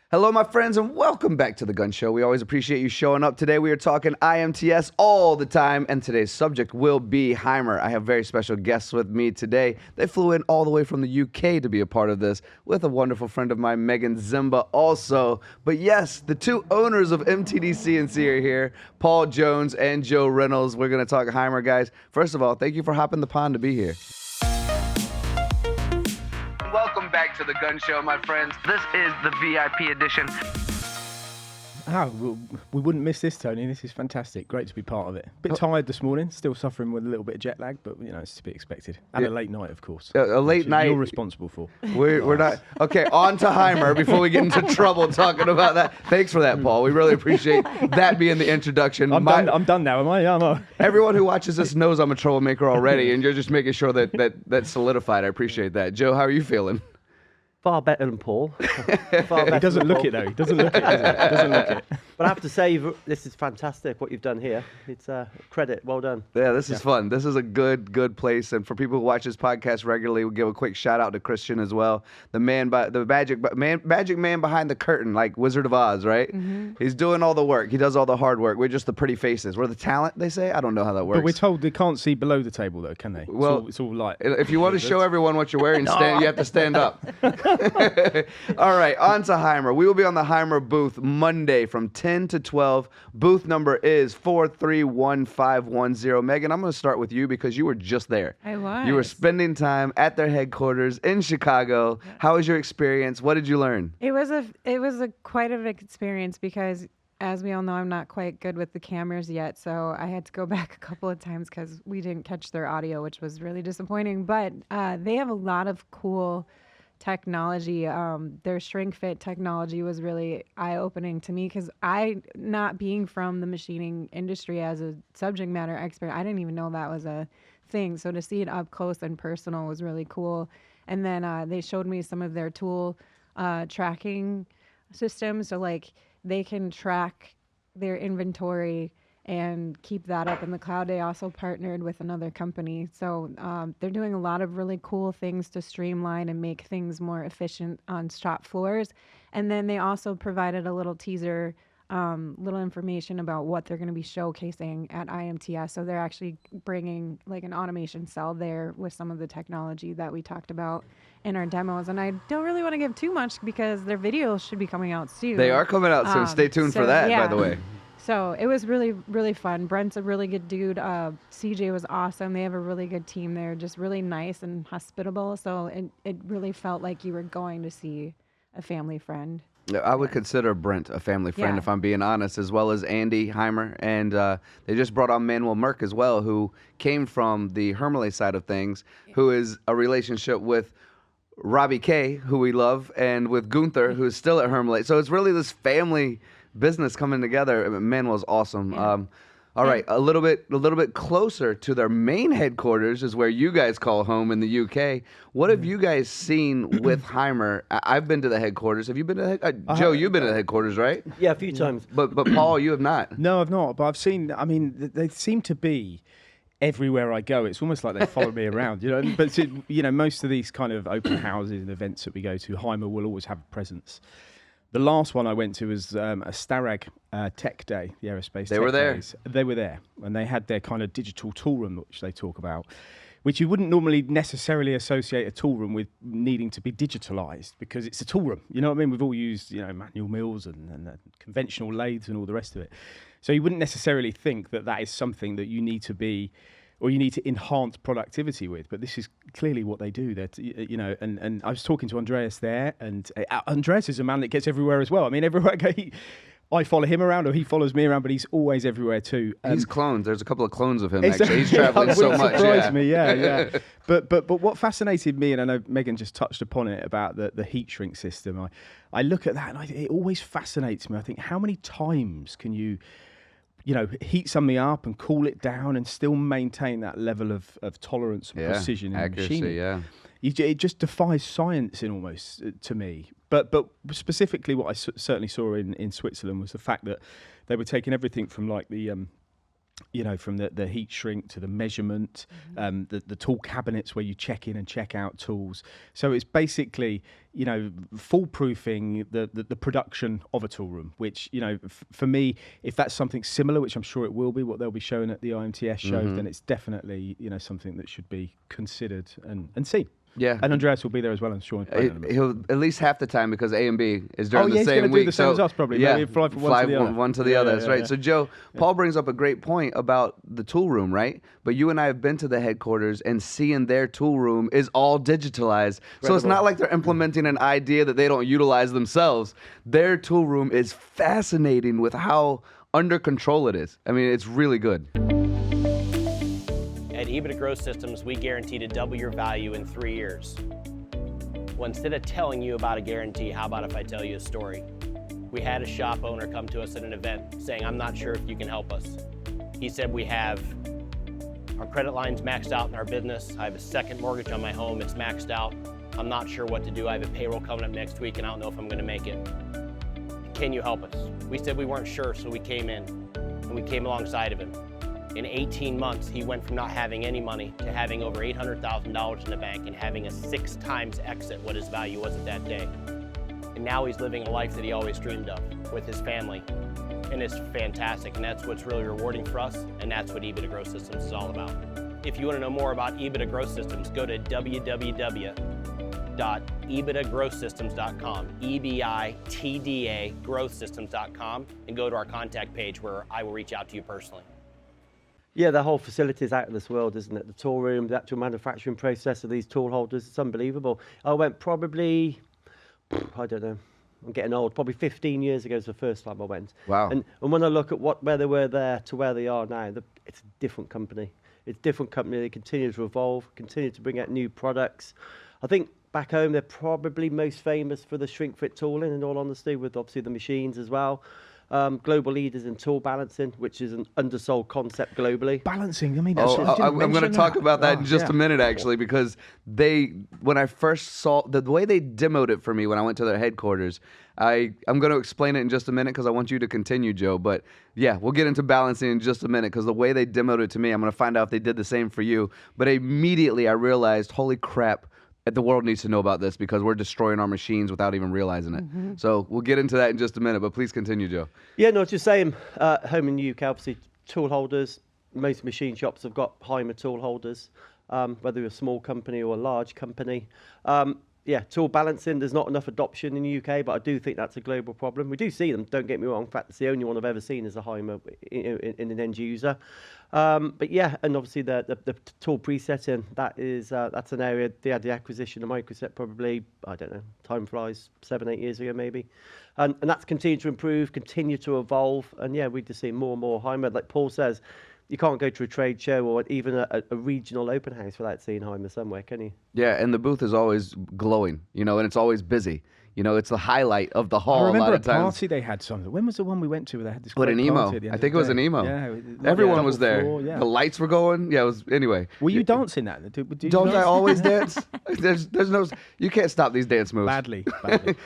Hello, my friends, and welcome back to The Gun Show. We always appreciate you showing up. Today, we are talking IMTS all the time, and today's subject will be Haimer. I have very special guests with me today. They flew in all the way from the UK to be a part of this with a wonderful friend of mine, Megan Zimba, also. But yes, the two owners of MTD CNC are here, Paul Jones and Joe Reynolds. We're going to talk Haimer, guys. First of all, thank you for hopping the pond to be here. Welcome back to The Gun Show, my friends. This is the VIP edition. We wouldn't miss this, Tony. This is fantastic. Great to be part of it. Bit tired this morning, still suffering with a little bit of jet lag, but it's to be expected. And a late night, of course. A late night. You're responsible for. We're not. Okay, on to Haimer before we get into trouble talking about that. Thanks for that, Paul. We really appreciate that being the introduction. I'm done now, am I? Yeah, Everyone who watches this knows I'm a troublemaker already, and you're just making sure that's solidified. I appreciate that. Joe, how are you feeling? Far better than Paul. He doesn't look it, though. He doesn't look it, does he? Doesn't look it. But I have to say, this is fantastic, what you've done here. It's credit. Well done. Yeah, this is fun. This is a good place. And for people who watch this podcast regularly, we'll give a quick shout out to Christian as well. The magic man behind the curtain, like Wizard of Oz, right? Mm-hmm. He's doing all the work. He does all the hard work. We're just the pretty faces. We're the talent, they say. I don't know how that works. But we're told they can't see below the table, though, can they? It's all light. If you want to show everyone what you're wearing, you have to stand up. All right, on to Haimer. We will be on the Haimer booth Monday from 10 to 12. Booth number is 431510. Megan, I'm going to start with you because you were just there. I was. You were spending time at their headquarters in Chicago. Yeah. How was your experience? What did you learn? It was quite an experience because, as we all know, I'm not quite good with the cameras yet, so I had to go back a couple of times because we didn't catch their audio, which was really disappointing. But they have a lot of cool technology. Their shrink fit technology was really eye-opening to me because I, not being from the machining industry as a subject matter expert, I didn't even know that was a thing. So to see it up close and personal was really cool. And then they showed me some of their tool tracking systems. So like they can track their inventory and keep that up in the cloud. They also partnered with another company. So they're doing a lot of really cool things to streamline and make things more efficient on shop floors. And then they also provided a little teaser, little information about what they're going to be showcasing at IMTS. So they're actually bringing like an automation cell there with some of the technology that we talked about in our demos. And I don't really want to give too much because their videos should be coming out soon. They are coming out soon. Stay tuned for that, by the way. So it was really, really fun. Brent's a really good dude. CJ was awesome. They have a really good team there, just really nice and hospitable. So it really felt like you were going to see a family friend. I would consider Brent a family friend, if I'm being honest, as well as Andy Haimer. And they just brought on Manuel Merck as well, who came from the Hermele side of things, who is a relationship with Robbie K, who we love, and with Gunther, who is still at Hermele. So it's really this family business coming together. Manuel's awesome. Yeah. All right, a little bit closer to their main headquarters is where you guys call home in the UK. What have you guys seen with Haimer? I've been to the headquarters. Have you been to the Joe, you've been to the headquarters, right? Yeah, a few times. But Paul, you have not. No, I've not. But I've seen. I mean, they seem to be everywhere I go. It's almost like they follow me around, But most of these kind of open houses and events that we go to, Haimer will always have a presence. The last one I went to was a Starag Tech Day, the aerospace. They were there. Days. They were there, and they had their kind of digital tool room, which they talk about, which you wouldn't normally necessarily associate a tool room with needing to be digitalized because it's a tool room. You know what I mean? We've all used manual mills and conventional lathes and all the rest of it. So you wouldn't necessarily think that is something that you need to be, or you need to enhance productivity with, but this is clearly what they do. That and I was talking to Andreas there, and Andreas is a man that gets everywhere as well. I mean, everywhere I go, I follow him around, or he follows me around, but he's always everywhere too. He's cloned. There's a couple of clones of him. Actually, he's traveling so much. Surprised me, yeah. But what fascinated me, and I know Megan just touched upon it about the heat shrink system. I look at that, and it always fascinates me. I think, how many times can you heat something up and cool it down and still maintain that level of tolerance and precision in machining? Yeah, it just defies science in almost to me. But specifically, what I certainly saw in Switzerland was the fact that they were taking everything from like the you know, from the heat shrink to the measurement, the tool cabinets where you check in and check out tools. So it's basically, you know, foolproofing the production of a tool room, which, you know, for me, if that's something similar, which I'm sure it will be, what they'll be showing at the IMTS show, then it's definitely, you know, something that should be considered and seen. Yeah. And Andreas will be there as well, I'm sure. He'll at least half the time because A and B is during the he's same gonna week. do the same as us probably. Yeah, Maybe fly from one to the other. One to the other. That's right. So Joe, Paul brings up a great point about the tool room, right? But you and I have been to the headquarters and seeing their tool room is all digitalized. So it's not like they're implementing an idea that they don't utilize themselves. Their tool room is fascinating with how under control it is. I mean, it's really good. At EBITDA Growth Systems, we guarantee to double your value in 3 years. Well, instead of telling you about a guarantee, how about if I tell you a story? We had a shop owner come to us at an event saying, I'm not sure if you can help us. He said, we have our credit lines maxed out in our business. I have a second mortgage on my home, it's maxed out. I'm not sure what to do. I have a payroll coming up next week and I don't know if I'm gonna make it. Can you help us? We said we weren't sure, so we came in and we came alongside of him. In 18 months, he went from not having any money to having over $800,000 in the bank and having a 6 times exit what his value was at that day. And now he's living a life that he always dreamed of with his family. And it's fantastic, and that's what's really rewarding for us, and that's what EBITDA Growth Systems is all about. If you want to know more about EBITDA Growth Systems, go to www.ebitagrowthsystems.com, EBITDA growthsystems.com, and go to our contact page where I will reach out to you personally. Yeah, the whole facility is out of this world, isn't it? The tool room, the actual manufacturing process of these tool holders, it's unbelievable. I went probably, I don't know, I'm getting old, probably 15 years ago was the first time I went. Wow. And when I look at where they were there to where they are now, it's a different company. It's a different company. They continue to evolve, continue to bring out new products. I think back home, they're probably most famous for the shrink fit tooling, in all honesty, with obviously the machines as well. Global leaders in tool balancing, which is an undersold concept globally. Balancing, I mean, that's I'm going to talk about that in just a minute, actually, because when I first saw the way they demoed it for me when I went to their headquarters, I'm going to explain it in just a minute because I want you to continue, Joe. But yeah, we'll get into balancing in just a minute because the way they demoed it to me, I'm going to find out if they did the same for you. But immediately I realized, holy crap, the world needs to know about this because we're destroying our machines without even realizing it. So we'll get into that in just a minute, but please continue, Joe. Yeah, no, just saying, home in the UK, obviously, tool holders, most machine shops have got Haimer tool holders, whether you're a small company or a large company. Yeah, tool balancing, there's not enough adoption in the UK, but I do think that's a global problem. We do see them, don't get me wrong. In fact, it's the only one I've ever seen is a Haimer in an end user. But yeah, and obviously the tool presetting, that's an area. They had the acquisition of Microset probably, I don't know, time flies, 7-8 years ago maybe. And that's continued to improve, continue to evolve. And yeah, we just see more and more Haimer. Like Paul says, you can't go to a trade show or even a regional open house without seeing Haimer somewhere, can you? Yeah, and the booth is always glowing, and it's always busy. It's the highlight of the hall. I remember a lot of a times. party they had something. When was the one we went to where they had this What, an great emo? party at the end I of think the it was day? an emo. Yeah, Everyone double was there. floor, yeah. The lights were going. Yeah, it was anyway. Were you dancing that? Don't I always dance? There's no. You can't stop these dance moves. Badly.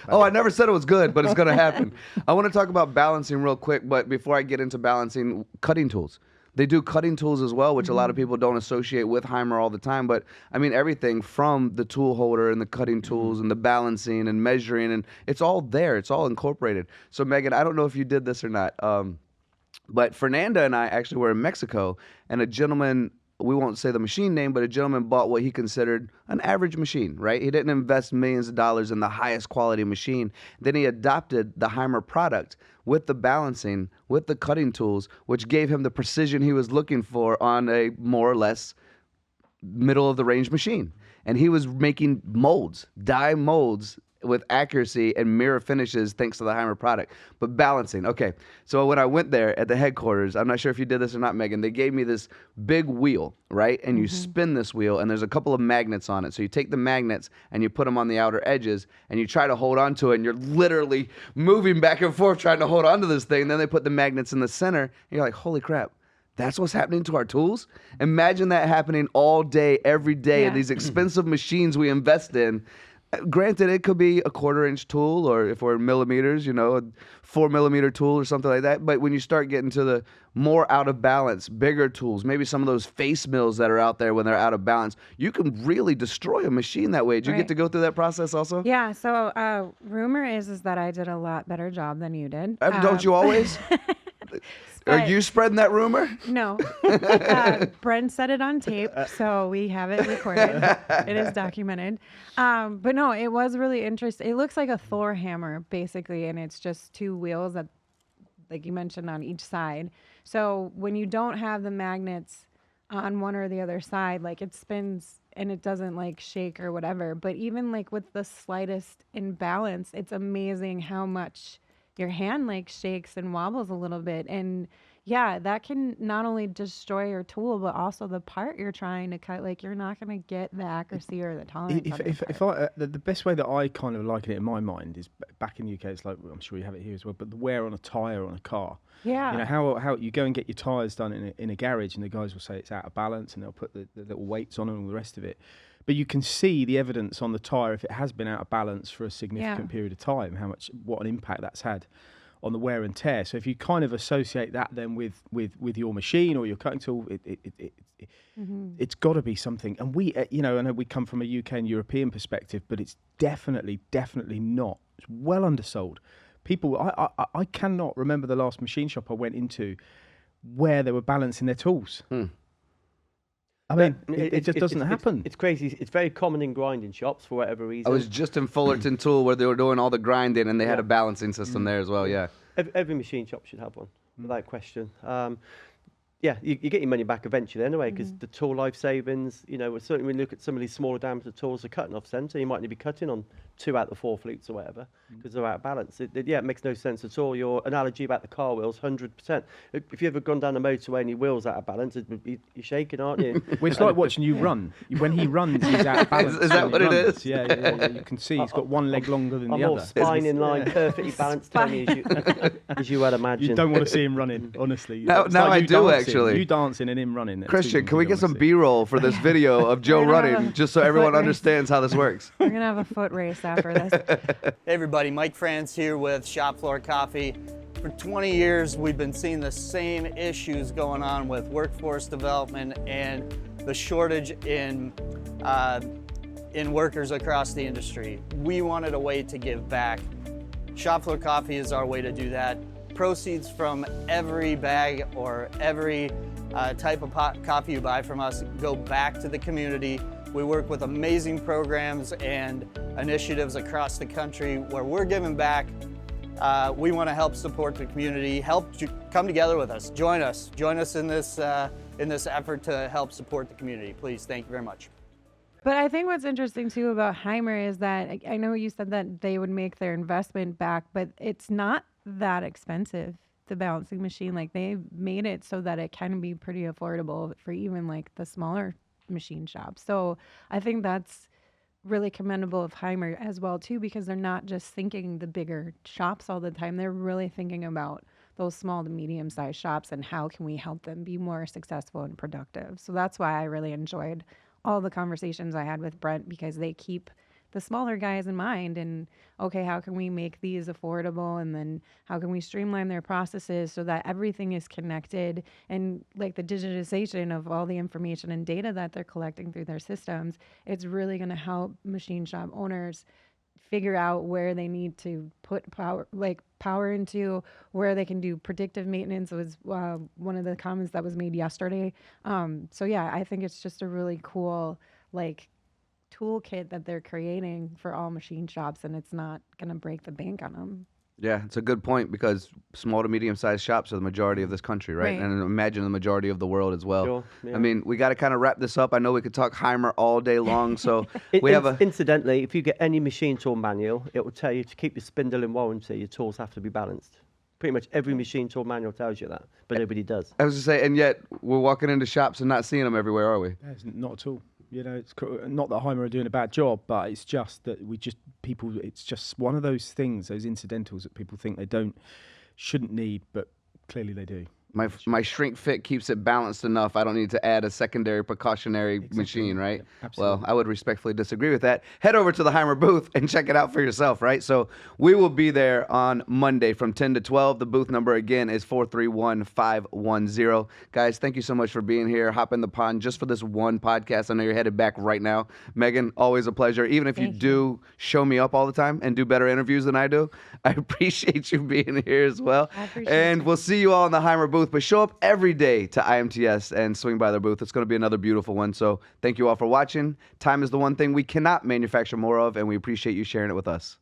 Oh, I never said it was good, but it's going to happen. I want to talk about balancing real quick, but before I get into balancing, cutting tools. They do cutting tools as well, which a lot of people don't associate with Haimer all the time. But I mean, everything from the tool holder and the cutting tools and the balancing and measuring, and it's all there. It's all incorporated. So Megan, I don't know if you did this or not, but Fernanda and I actually were in Mexico, and a gentleman, we won't say the machine name, but a gentleman bought what he considered an average machine, right? He didn't invest millions of dollars in the highest quality machine. Then he adopted the Haimer product with the balancing, with the cutting tools, which gave him the precision he was looking for on a more or less middle of the range machine. And he was making molds, die molds with accuracy and mirror finishes thanks to the Haimer product. But balancing, okay. So when I went there at the headquarters, I'm not sure if you did this or not, Megan, they gave me this big wheel, right? And you spin this wheel, and there's a couple of magnets on it. So you take the magnets and you put them on the outer edges, and you try to hold on to it, and you're literally moving back and forth trying to hold on to this thing. And then they put the magnets in the center, and you're like, holy crap. That's what's happening to our tools? Imagine that happening all day, every day, in these expensive machines we invest in. Granted, it could be a 1/4-inch tool, or if we're in millimeters, you know, a 4 mm tool or something like that. But when you start getting to the more out of balance, bigger tools, maybe some of those face mills that are out there when they're out of balance, you can really destroy a machine that way. Did you get to go through that process also? Yeah. So rumor is that I did a lot better job than you did. Don't you always? Are you spreading that rumor? No. Brent said it on tape, so we have it recorded. It is documented. But no, it was really interesting. It looks like a Thor hammer, basically, and it's just 2 wheels that, like you mentioned, on each side. So when you don't have the magnets on one or the other side, like it spins and it doesn't like shake or whatever. But even like with the slightest imbalance, it's amazing how much your hand like shakes and wobbles a little bit. And yeah, that can not only destroy your tool, but also the part you're trying to cut. Like you're not going to get the accuracy or the tolerance. The best way that I kind of like it in my mind is back in the UK, it's like, I'm sure you have it here as well, but the wear on a tyre on a car. Yeah. You know, how you go and get your tyres done in a garage and the guys will say it's out of balance and they'll put the little weights on and all the rest of it. But you can see the evidence on the tyre if it has been out of balance for a significant period of time, what an impact that's had on the wear and tear. So if you kind of associate that then with your machine or your cutting tool, it's got to be something. And we, you know, I know we come from a UK and European perspective, but it's definitely not. It's well undersold. People, I cannot remember the last machine shop I went into where they were balancing their tools. I mean, it just doesn't happen. It's crazy. It's very common in grinding shops for whatever reason. I was just in Fullerton Tool where they were doing all the grinding and they had a balancing system there as well, yeah. Every machine shop should have one, without question. Yeah, you get your money back eventually anyway, because the tool life savings, you know, certainly when you look at some of these smaller diameter tools, are cutting off centre, you might only be cutting on 2 out of the 4 flutes or whatever, because they're out of balance. It makes no sense at all. Your analogy about the car wheels, 100%. If you've ever gone down the motorway and your wheel's out of balance, you're shaking, aren't you? Well, it's like watching you run. When he runs, he's out of balance. Is that what it is? Yeah. You can see he's got one leg longer than the I'm other. all spine in line, perfectly balanced, Tony, as you would imagine. You don't want to see him running, honestly. Now I do, actually. You dancing and him running. Christian, can we get some B-roll for this video of Joe running, just so everyone understands how this works? We're going to have a foot race after this. Hey everybody, Mike Franz here with Shop Floor Coffee. For 20 years, we've been seeing the same issues going on with workforce development and the shortage in workers across the industry. We wanted a way to give back. Shop Floor Coffee is our way to do that. Proceeds from every bag or every type of coffee you buy from us go back to the community. We work with amazing programs and initiatives across the country where we're giving back. We want to help support the community. Come together with us. Join us in this effort to help support the community. Please, thank you very much. But I think what's interesting too about Haimer is that I know you said that they would make their investment back, but it's not that expensive. The balancing machine, like they made it so that it can be pretty affordable for even like the smaller machine shops. So I think that's really commendable of Haimer as well too, because they're not just thinking the bigger shops all the time. They're really thinking about those small to medium sized shops and how can we help them be more successful and productive. So that's why I really enjoyed all the conversations I had with Brent, because they keep the smaller guys in mind and okay, how can we make these affordable, and then how can we streamline their processes so that everything is connected, and like the digitization of all the information and data that they're collecting through their systems, it's really going to help machine shop owners figure out where they need to put power into, where they can do predictive maintenance was one of the comments that was made yesterday. So yeah, I think it's just a really cool toolkit that they're creating for all machine shops, and it's not going to break the bank on them. Yeah, it's a good point, because small to medium-sized shops are the majority of this country, right? And imagine the majority of the world as well. Sure, yeah. I mean, we got to kind of wrap this up. I know we could talk Haimer all day long, so we have a... Incidentally, if you get any machine tool manual, it will tell you to keep your spindle in warranty, your tools have to be balanced. Pretty much every machine tool manual tells you that, but nobody does. I was going to say, and yet we're walking into shops and not seeing them everywhere, are we? Not at all. You know, it's not that Haimer are doing a bad job, but it's just that it's just one of those things, those incidentals that people think they shouldn't need, but clearly they do. My shrink fit keeps it balanced enough. I don't need to add a secondary precautionary machine, right? Yeah, absolutely. Well, I would respectfully disagree with that. Head over to the Haimer booth and check it out for yourself, right? So we will be there on Monday from 10 to 12. The booth number again is 431510. Guys, thank you so much for being here. Hop in the pond just for this one podcast. I know you're headed back right now. Megan, always a pleasure. Even if you do show me up all the time and do better interviews than I do, I appreciate you being here as well. I appreciate And you. we'll see you all in the Haimer booth. But show up every day to IMTS and swing by their booth. It's going to be another beautiful one. So thank you all for watching. Time is the one thing we cannot manufacture more of, and we appreciate you sharing it with us.